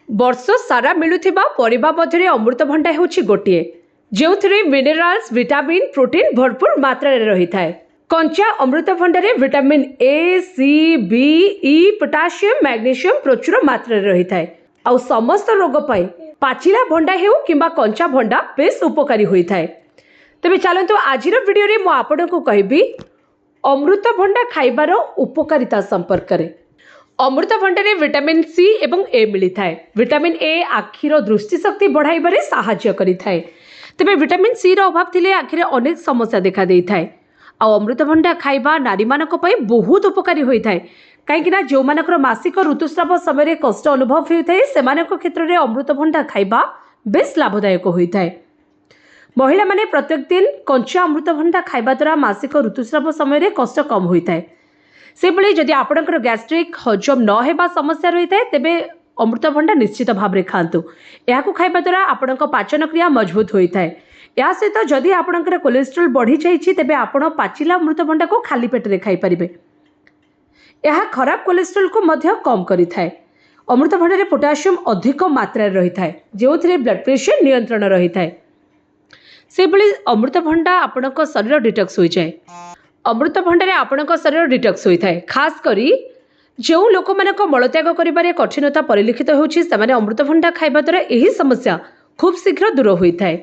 वर्ष सारा मिलुथिबा परिबा मध्यरे अमृतभंडा हेउछि गोटिए जेउथिरे मिनरल्स विटामिन प्रोटीन भरपूर मात्रा रे रही थाए। कंचा अमृतभंडा रे vitamin A C B E potassium magnesium प्रचुर मात्रा रे रही थाए। आ समस्त रोग पाई पाचिला भंडा हेउ किंबा कंचा भंडा बेस उपकारी होई थाए। तबे चलंतु आजिर वीडियो रे मु आपनको कहबी अमृतभंडा खाइबार उपकारिता संपर्क रे। अमृतभंडा रे विटामिन सी एवं ए मिली थाए। विटामिन ए आखिर दृष्टिशक्ति बढ़ाइबारे साहाय्य करि थाए। तबे विटामिन सी रो अभाव थिले आखिरे अनेक समस्या देखा देई थाए। आ अमृतभंडा खाइबा नारी मानक पई बहुत उपकारी होई थाए। काहेकि ना जो मानकर मासिक ऋतुस्राव समय कष्ट अनुभव होई थाए सेमानक क्षेत्र रे अमृतभंडा खाइबा बेस लाभदायक होई थाए। महिला माने प्रत्येक दिन कंचा अमृतभंडा खाइबा द्वारा मासिक ऋतुस्राव समय कष्ट कम होई थाए। से भली जदि आपणकर गैस्ट्रिक हजम न हेबा समस्या रही थाए तेबे अमृतभंडा निश्चित भाव में खातु। यह खाइबा द्वारा आपणक पाचन क्रिया मजबूत होई थाए। या सहित जदि आपणकर कोलेस्ट्रॉल बढ़ी जाइछि तेबे आपण पाचिला अमृतभंडा को खाली पेट रे खाइ परिबे। यह खराब कोलेस्ट्रॉल को मध्य कम करि थाए। अमृतभंडा रे पोटासियम अधिक मात्रा रे रही थाए जेउथिरे ब्लड प्रेशर नियंत्रण रही थाए। से भली अमृतभंडा आपणक शरीर डिटॉक्स होई जाय। अमृतभंडा रे आपणक शरीर डिटॉक्स होई थाए। खास करी जो लोक मानक मलत्याग करिबारे कठिनता परिलक्षित होउछि सेमाने अमृतभंडा खाइबा द्वारा एही समस्या खूब शीघ्र दूर होई थाए।